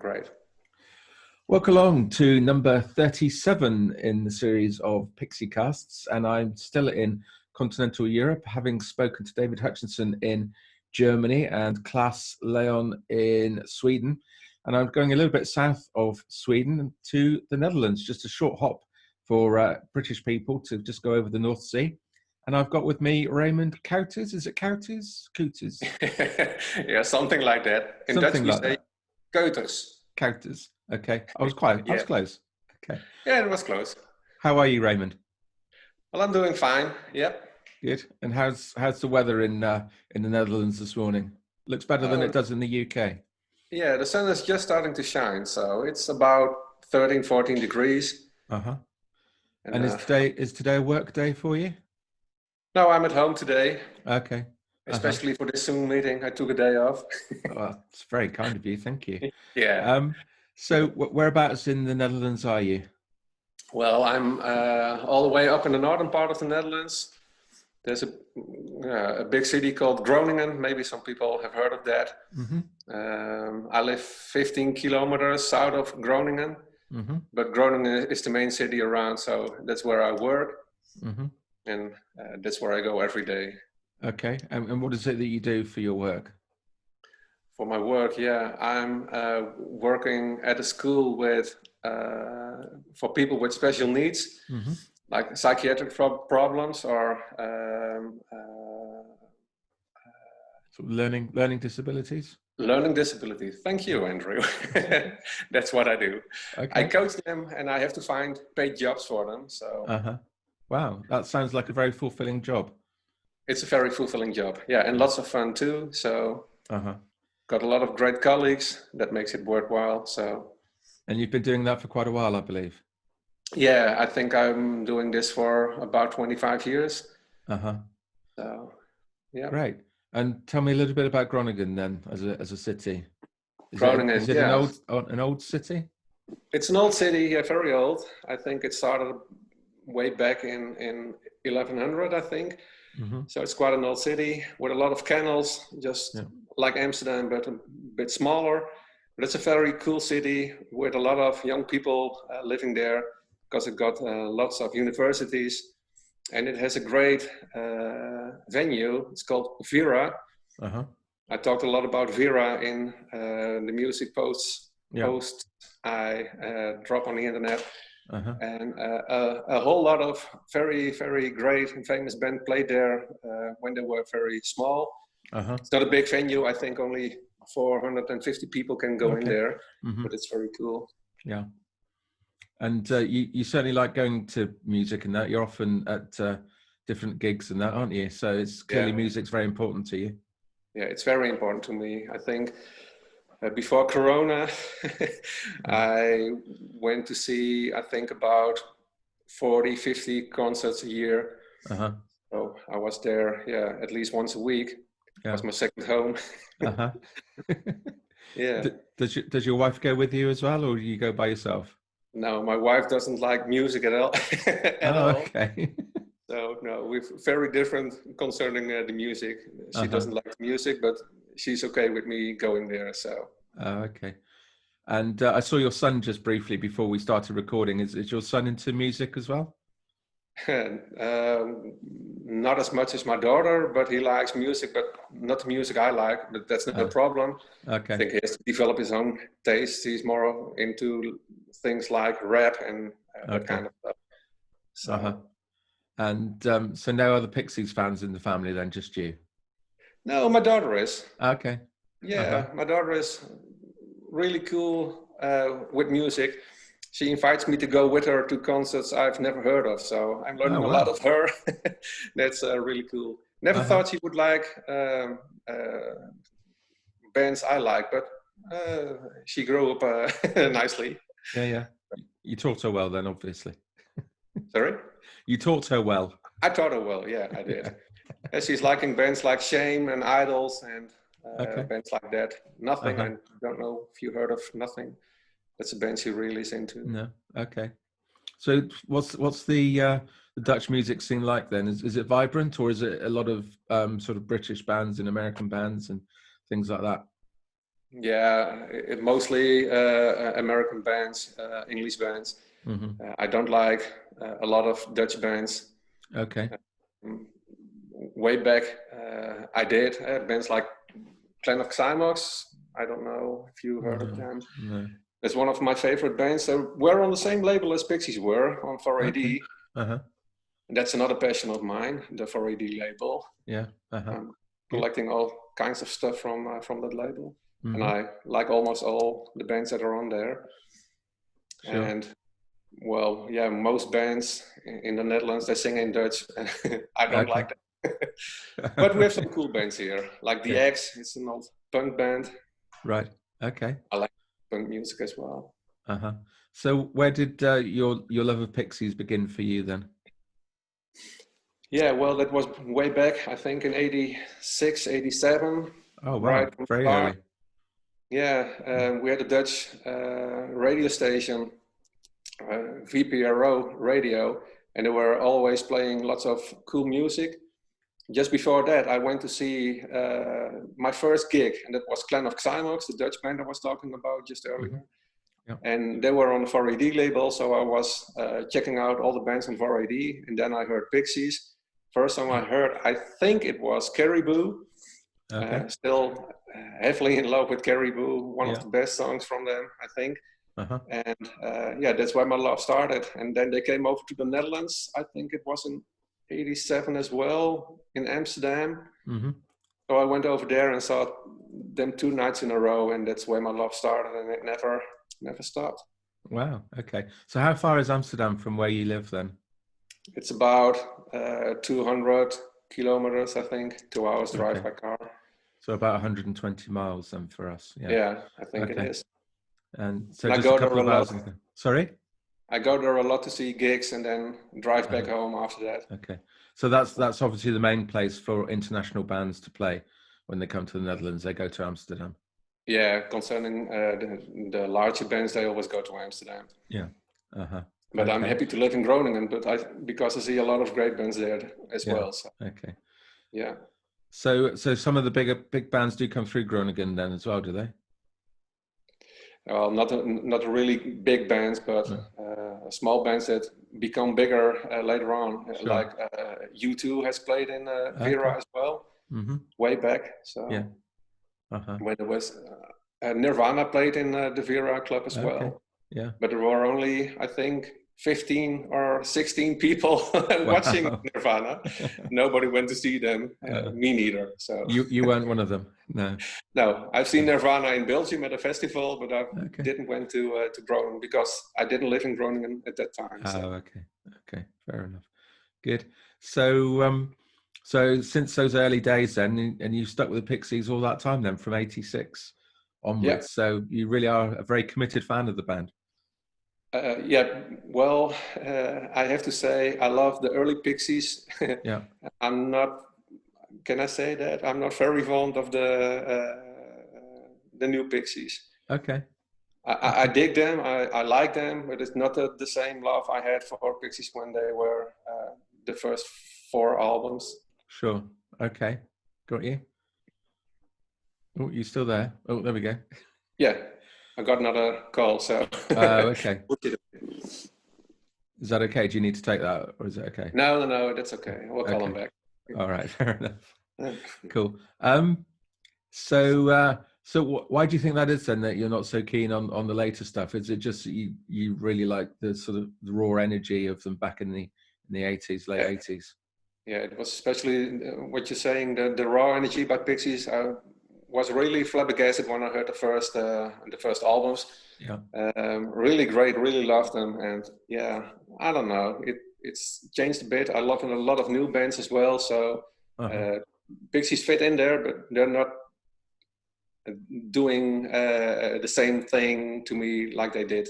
Great. Welcome along to number 37 in the series of Pixiecasts, and I'm still in continental Europe, having spoken to David Hutchinson in Germany and Klaas Leon in Sweden. And I'm going a little bit south of Sweden to the Netherlands, just a short hop for British people to just go over the North Sea. And I've got with me Raymond Keuters. Is it Keuters? Keuters. Yeah, something like that. In Something Dutch, like we say Keuters. Keuters. Okay, I was close. Yeah. I was close. Okay. Yeah, it was close. How are you, Raymond? Well, I'm doing fine. Yep. Good. And how's the weather in the Netherlands this morning? Looks better than it does in the UK. Yeah, the sun is just starting to shine, so it's about 13, 14 degrees. Uh-huh. And is today a work day for you? No, I'm at home today. Okay. Especially for this Zoom meeting, I took a day off. Well, it's very kind of you. Thank you. Yeah. So whereabouts in the Netherlands are you? Well, I'm all the way up in the northern part of the Netherlands. There's a big city called Groningen. Maybe some people have heard of that. Mm-hmm. I live 15 kilometers south of Groningen, but Groningen is the main city around, so that's where I work, and that's where I go every day. Okay, and what is it that you do for your work? For my work, yeah, I'm working at a school with for people with special needs, like psychiatric problems or learning disabilities. Learning disabilities. Thank you, Andrew. That's what I do. Okay. I coach them, and I have to find paid jobs for them. So. Wow, that sounds like a very fulfilling job. It's a very fulfilling job, yeah, and lots of fun too. So. Got a lot of great colleagues. That makes it worthwhile. So. And you've been doing that for quite a while, I believe. Yeah, I think I'm doing this for about 25 years. So, yeah. Great. And tell me a little bit about Groningen then, as a city. Groningen, is it an old city? It's an old city, yeah, very old. I think it started way back in 1100, I think. So it's quite an old city with a lot of canals, just like Amsterdam, but a bit smaller. But it's a very cool city with a lot of young people living there because it got lots of universities. And it has a great venue. It's called Vera. I talked a lot about Vera in the music posts I drop on the internet. And a whole lot of very, very great and famous band played there when they were very small. It's not a big venue. I think only 450 people can go in there, but it's very cool. Yeah. And you certainly like going to music and that. You're often at different gigs and that, aren't you? So it's clearly music's very important to you. Yeah, it's very important to me. I think before Corona, I went to see, I think, about 40, 50 concerts a year. So I was there, at least once a week. It was my second home. Yeah. Does your wife go with you as well, or do you go by yourself? No, my wife doesn't like music at all. Okay. So no, we're very different concerning the music. She doesn't like the music, but she's okay with me going there. So. Okay. And I saw your son just briefly before we started recording. Is your son into music as well? Not as much as my daughter, but he likes music, but not the music I like. But that's not a problem. Okay. I think he has to develop his own taste. He's more into things like rap and that kind of stuff. So. And so no other Pixies fans in the family then, just you? No, my daughter is. Okay. Yeah, my daughter is really cool with music. She invites me to go with her to concerts I've never heard of. So I'm learning a lot of her. That's really cool. Never thought she would like bands I like, but she grew up nicely. Yeah. You taught her well then, obviously. Sorry? You taught her well. I taught her well, yeah, I did. And she's liking bands like Shame and Idols and bands like that. Nothing, I don't know if you heard of Nothing. That's a band she really is into. No, okay. So what's the Dutch music scene like then? Is it vibrant, or is it a lot of sort of British bands and American bands and things like that? Yeah, mostly American bands, English bands. I don't like a lot of Dutch bands. Okay. Way back, I did bands like Xymox. I don't know if you heard of them. No. It's one of my favorite bands. So we're on the same label as Pixies were on 4AD. Okay. Uh-huh. That's another passion of mine, the 4AD label. Yeah. Uh-huh. I'm collecting all kinds of stuff from that label. Mm-hmm. And I like almost all the bands that are on there. Sure. And well, yeah, most bands in the Netherlands, they sing in Dutch. I don't like that. But we have some cool bands here, like The X. It's an old punk band. Right. Okay. I like punk music as well. Uh-huh. So where did your love of Pixies begin for you then? Yeah, well, that was way back, I think in 86, 87. Oh, wow. Right, very early. Yeah, we had a Dutch radio station, VPRO radio, and they were always playing lots of cool music. Just before that, I went to see my first gig, and that was Clan of Xymox, the Dutch band I was talking about just earlier. Mm-hmm. Yep. And they were on the 4AD label, so I was checking out all the bands on 4AD, and then I heard Pixies. First song I heard, I think it was Caribou. Okay. Still heavily in love with Caribou, one of the best songs from them, I think. Uh-huh. And yeah, that's where my love started. And then they came over to the Netherlands. I think it was in 87 as well, in Amsterdam. Mm-hmm. So I went over there and saw them 2 nights in a row, and that's where my love started, and it never stopped. Wow. Okay. So how far is Amsterdam from where you live then? It's about 200 kilometers, I think, 2 hours drive by car. So about 120 miles then for us. Yeah, I think it is. And so just a couple of hours. Sorry? I go there a lot to see gigs and then drive back home after that. Okay. So that's obviously the main place for international bands to play when they come to the Netherlands. They go to Amsterdam. Yeah, concerning the larger bands, they always go to Amsterdam. Yeah. Uh-huh. But I'm happy to live in Groningen, because I see a lot of great bands there as well. So. Okay. Yeah. So some of the big bands do come through Groningen then as well, do they? Well, not really big bands, but small bands that become bigger later on. Sure. Like U2 has played in Vera as well, way back. So when there was Nirvana played in the Vera club as well. Yeah. But there were only, I think, 15 or 16 people watching Nirvana. Nobody went to see them. Me neither. So you weren't one of them. No. No, I've seen Nirvana in Belgium at a festival, but I didn't went to Groningen because I didn't live in Groningen at that time. So. Oh, okay, fair enough. Good. So since those early days then, and you stuck with the Pixies all that time then, from 86 onwards. Yeah. So you really are a very committed fan of the band. Yeah, well, I have to say I love the early Pixies. Yeah. I'm not. Can I say that I'm not very fond of the new Pixies? Okay. I dig them. I like them, but it's not the same love I had for Pixies when they were the first 4 albums. Sure. Okay. Got you. Oh, you still there? Oh, there we go. Yeah. I got another call, so. Okay. Is that okay? Do you need to take that, or is it okay? No, that's okay. We'll call them back. All right, fair enough. Cool. So why do you think that is then, that you're not so keen on the later stuff? Is it just you really like the sort of the raw energy of them back in the 80s, late 80s? Yeah, it was especially what you're saying, the raw energy by Pixies. I was really flabbergasted when I heard the first albums. Yeah. Really great, really loved them, and yeah, I don't know, it's changed a bit. I love a lot of new bands as well, so Pixies fit in there, but they're not doing the same thing to me like they did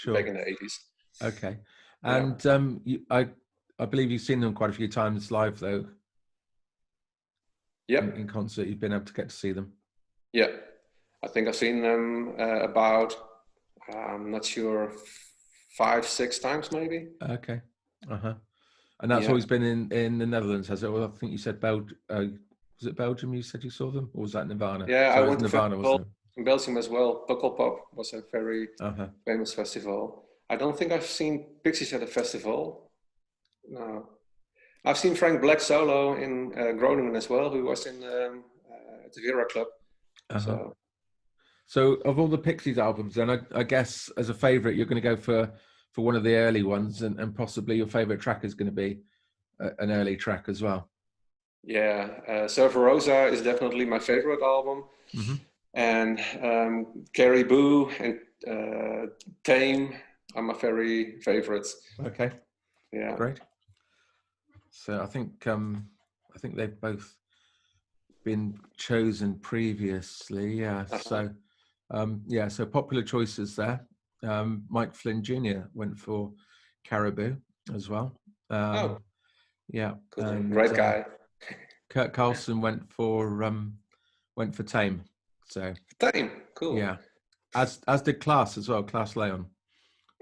back in the 80s. Okay. And I believe you've seen them quite a few times live though. Yeah. In concert, you've been able to get to see them. Yeah, I think I've seen them about, I'm not sure, 5-6 times maybe. Okay. And that's always been in the Netherlands, has it? Well, I think you said was it Belgium you said you saw them? Or was that Nirvana? Yeah, I went to Nirvana, in Belgium as well. Pukkelpop was a very famous festival. I don't think I've seen Pixies at a festival. No. I've seen Frank Black solo in Groningen as well, who was in the Vera Club. So of all the Pixies albums, then I guess as a favourite, you're going to go for one of the early ones, and possibly your favourite track is going to be an early track as well. Yeah, Server Rosa is definitely my favourite album. And Caribou and Tame are my very favourites. Okay. Yeah. Great. So I think they've both been chosen previously. Yeah. So so popular choices there. Mike Flynn Jr. went for Caribou as well. Yeah. Cool. And, great guy. Kurt Carlson went for Tame. So Tame, cool. Yeah. As did Klaas as well, Klaas Leon.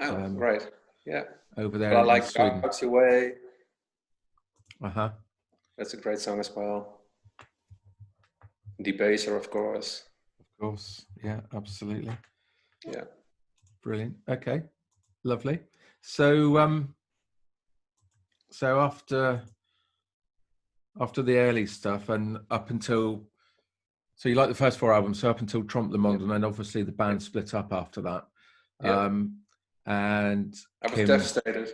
Oh, right. Yeah. Over there. But I like Sweden. Darks Away. That's a great song as well. Debaser, of course. Of course. Yeah, absolutely. Yeah. Brilliant. Okay. Lovely. So so after the early stuff and up until, so you like the first 4 albums, so up until Trompe le Monde, and then obviously the band split up after that. And I was devastated.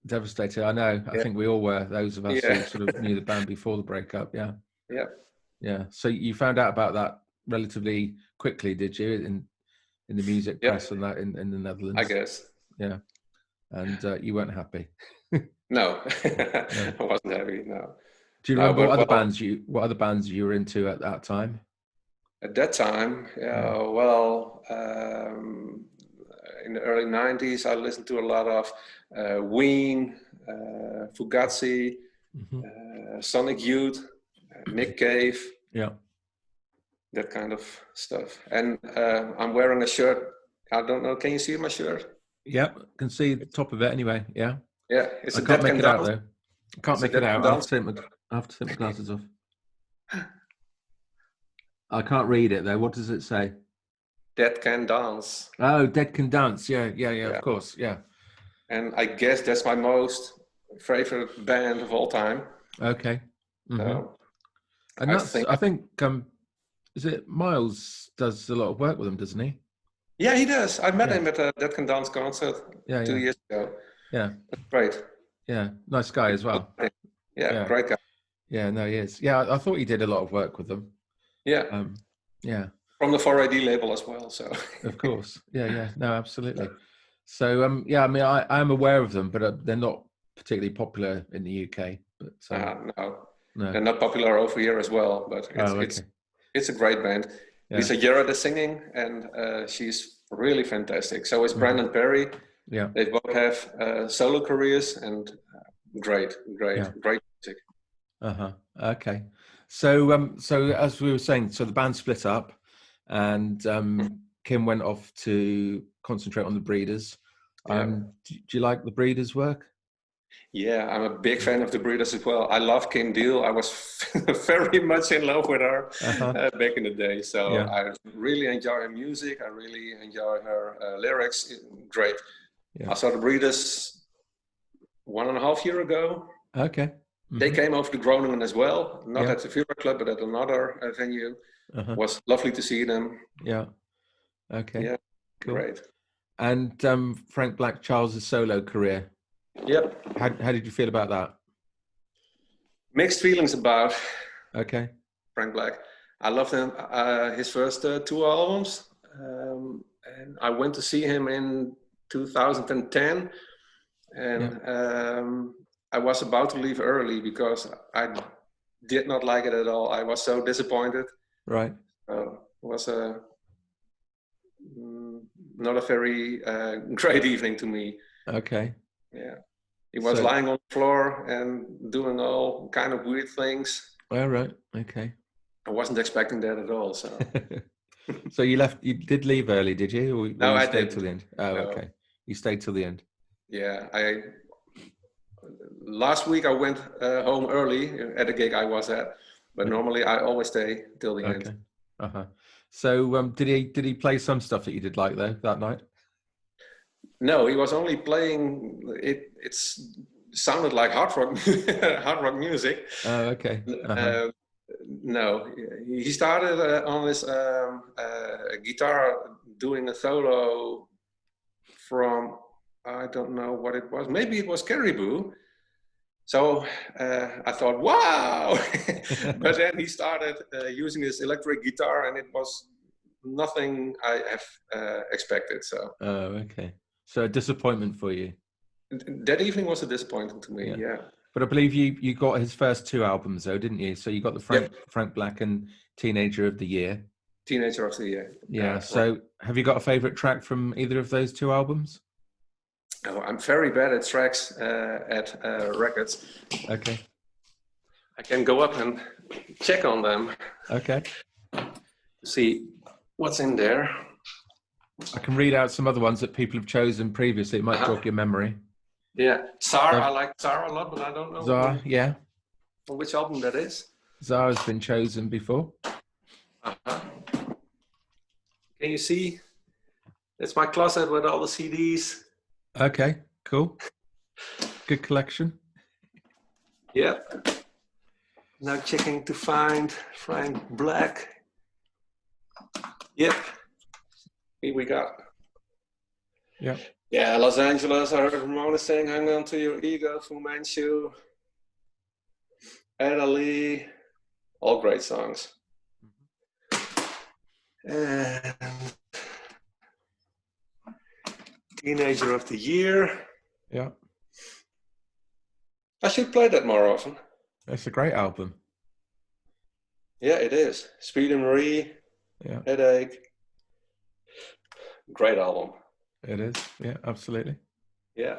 Devastated, I know. I think we all were, those of us who sort of knew the band before the breakup. Yeah. So you found out about that relatively quickly, did you, in the music press and that in the Netherlands? I guess. Yeah. And you weren't happy. No, I wasn't happy. No. Do you remember what other bands you were into at that time? At that time, in the early 90s, I listened to a lot of Ween, Fugazi, Sonic Youth, Nick Cave, that kind of stuff. And I'm wearing a shirt. I don't know. Can you see my shirt? Yeah, can see the top of it anyway. Yeah. Yeah. I can't make it out though. I can't make it out. I have to take my glasses off. I can't read it though. What does it say? Dead Can Dance. Oh, Dead Can Dance. Yeah, of course. Yeah. And I guess that's my most favorite band of all time. Okay. So, and I think is it Miles does a lot of work with them, doesn't he? Yeah, he does. I met him at a Dead Can Dance concert 2 years ago. Yeah. That's great. Yeah, nice guy as well. Yeah, great guy. Yeah, no, he is. Yeah, I thought he did a lot of work with them. Yeah. Yeah. From the 4AD label as well, so. Of course. Yeah. No, absolutely. So, I mean, I am aware of them, but they're not particularly popular in the UK. But no. They're not popular over here as well, but it's a great band. Lisa Gerrard is singing, and she's really fantastic. So is Brandon Perry. Yeah. They both have solo careers, and great music. Okay. So so as we were saying, so the band split up, and Kim went off to concentrate on the Breeders. Do you like the Breeders' work? Yeah, I'm a big fan of the Breeders as well. I love Kim Deal. I was very much in love with her back in the day. So I really enjoy her music. I really enjoy her lyrics. Great. Yeah. I saw the Breeders 1.5 years ago. Okay. They came over to Groningen as well, not at the Vera Club, but at another venue. It was lovely to see them. Yeah. Okay. Yeah. Cool. Great. And Frank Black Charles' solo career. Yep. How did you feel about that? Mixed feelings about Frank Black. I loved him, his first 2 albums. And I went to see him in 2010. And I was about to leave early because I did not like it at all. I was so disappointed. Right. It was not a very great evening to me. Okay. Yeah. He was lying on the floor and doing all kind of weird things. All right. Okay. I wasn't expecting that at all. So. So you did leave early, did you? Or no, you I stayed didn't. Till the end. Oh, no. Okay. You stayed till the end. Yeah. Last week I went home early at a gig I was at, but normally I always stay till the end. So did he play some stuff that you did like though that night? No, he was only playing it. It's sounded like hard rock, hard rock music. Oh, okay. Uh-huh. No, he started on his guitar doing a solo from, I don't know what it was. Maybe it was Caribou. So I thought, wow! But then he started using his electric guitar, and it was nothing I have expected. So. Oh, okay. So a disappointment for you. That evening was a disappointment to me. Yeah. But I believe you got his first 2 albums though, didn't you? So you got the Frank Black and Teenager of the Year. Teenager of the Year. Yeah. So right. Have you got a favorite track from either of those 2 albums? Oh, I'm very bad at tracks at records. Okay. I can go up and check on them. Okay. See what's in there. I can read out some other ones that people have chosen previously. It might jog your memory. Yeah, Czar. I like Czar a lot, but I don't know. Czar, yeah. Which album that is? Czar has been chosen before. Can you see? It's my closet with all the CDs. Okay, cool. Good collection. Yeah. Now checking to find Frank Black. Yep. Here we got. Yeah. Yeah, Los Angeles, I heard Ramona saying, hang on to your ego, Fu Manchu, Ada Lee, all great songs. And Teenager of the Year. Yeah. I should play that more often. It's a great album. Yeah, it is. Speed and Marie, Headache. Great album. It is, yeah, absolutely. Yeah.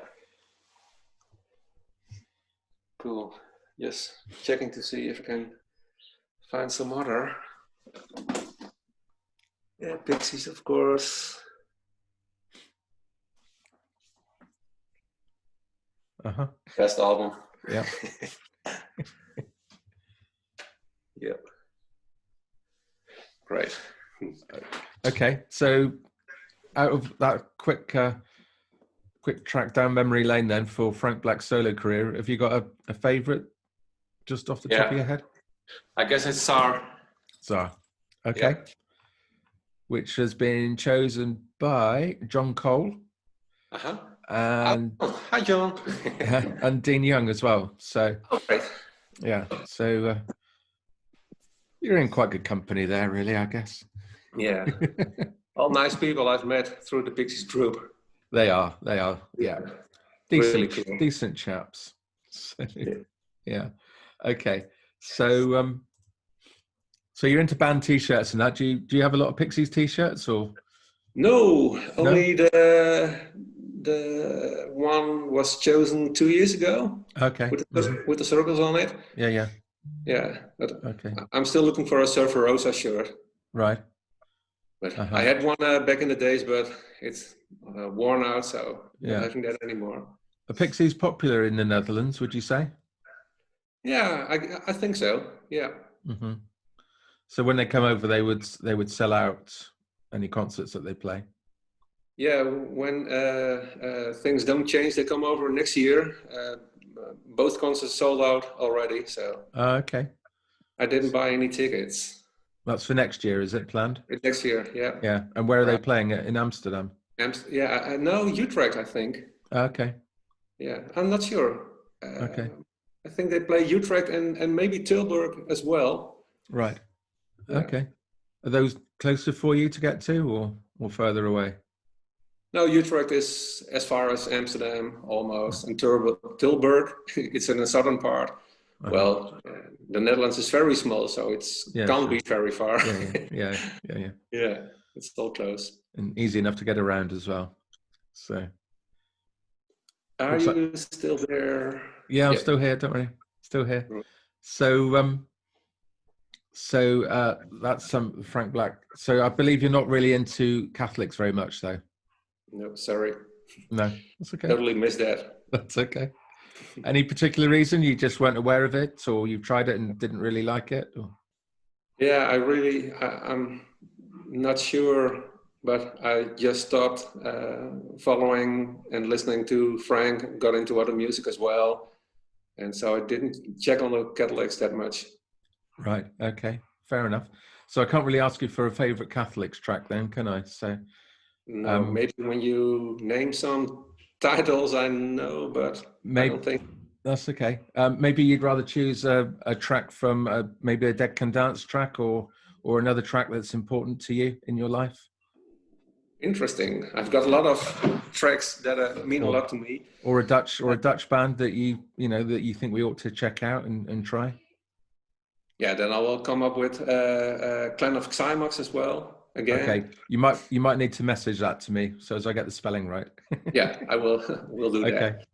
Cool. Yes, checking to see if I can find some other. Yeah, Pixies, of course. Best album. Yeah. Yep. Great. Okay, so out of that quick track down memory lane then for Frank Black's solo career, have you got a favorite just off the top of your head? I guess it's Czar. Czar. Okay. Yeah. Which has been chosen by John Cole. And hi John. And Dean Young as well. So okay. Yeah. So you're in quite good company there, really, I guess. Yeah. All nice people I've met through the Pixies group. They are. Yeah. Decent, really cool. Decent chaps. So, yeah. Okay. So, so you're into band T-shirts and that. Do you have a lot of Pixies T-shirts or? No, only the one was chosen 2 years ago. Okay. With the circles on it. Yeah. Yeah. But okay. I'm still looking for a Surfer Rosa shirt. Right. But I had one back in the days, but it's worn out, so I'm not having that anymore. Are Pixies popular in the Netherlands, would you say? Yeah, I think so. Yeah. Mm-hmm. So when they come over, they would sell out any concerts that they play. Yeah, when things don't change, they come over next year. Both concerts sold out already, so. Okay. I didn't buy any tickets. That's for next year, is it planned? Next year, yeah. Yeah, and where are they playing it? In Amsterdam? No, Utrecht, I think. Okay. Yeah, I'm not sure. Okay. I think they play Utrecht and maybe Tilburg as well. Right. Yeah. Okay. Are those closer for you to get to or further away? No, Utrecht is as far as Amsterdam almost, and Tilburg, it's in the southern part. Well, the Netherlands is very small, so can't be very far. Yeah, it's all close. And easy enough to get around as well. So. Are you still there? Yeah, I'm still here, don't worry. Still here. So, that's some Frank Black. So I believe you're not really into Catholics very much, though. No, sorry. No, that's okay. Totally missed that. That's okay. Any particular reason you just weren't aware of it, or you've tried it and didn't really like it? Or? Yeah, I'm not sure, but I just stopped following and listening to Frank, got into other music as well. And so I didn't check on the Catholics that much. Right, okay, fair enough. So I can't really ask you for a favorite Catholics track then, can I? So no, maybe when you name some titles I know, but maybe, I don't think. That's okay. Maybe you'd rather choose a track from maybe a Dead Can Dance track or another track that's important to you in your life? Interesting. I've got a lot of tracks that mean a lot to me. Or a Dutch band that you think we ought to check out and try. Yeah, then I will come up with a Clan of Xymox as well. Again. Okay, you might need to message that to me so as I get the spelling right. Yeah, I will. We'll do okay. that.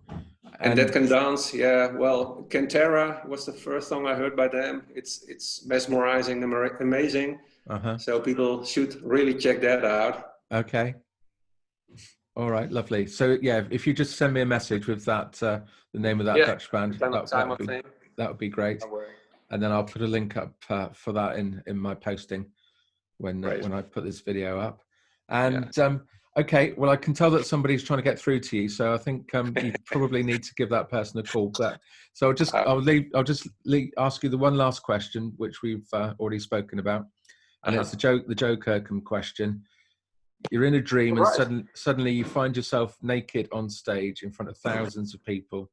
And That Can Dance, yeah. Well, Cantera was the first song I heard by them. It's mesmerizing, amazing. So people should really check that out. Okay. All right, lovely. So yeah, if you just send me a message with that, the name of that Dutch band, that would be great. And then I'll put a link up for that in my posting when I put this video up. And okay, well, I can tell that somebody's trying to get through to you, so I think you probably need to give that person a call. So I'll just ask you the one last question, which we've already spoken about, and it's the Joe Kirkham question. You're in a dream, and suddenly you find yourself naked on stage in front of thousands of people.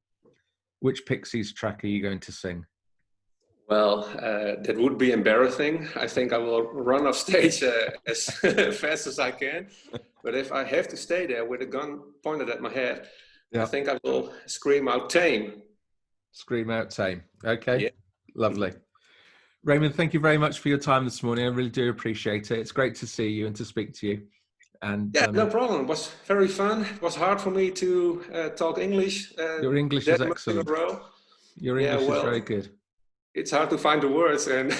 Which Pixies track are you going to sing? Well, that would be embarrassing. I think I will run off stage as fast as I can. But if I have to stay there with a gun pointed at my head, I think I will scream out Tame. Scream out Tame. Okay, lovely. Raymond, thank you very much for your time this morning. I really do appreciate it. It's great to see you and to speak to you. And no problem. It was very fun. It was hard for me to talk English. Your English is excellent. Your English is very good. It's hard to find the words, and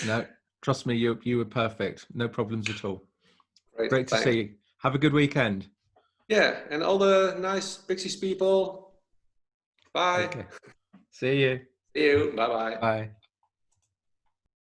no, trust me, you were perfect. No problems at all. Great to see you. Have a good weekend. Yeah, and all the nice Pixies people. Bye. Okay. See you. See you. Bye-bye. Bye.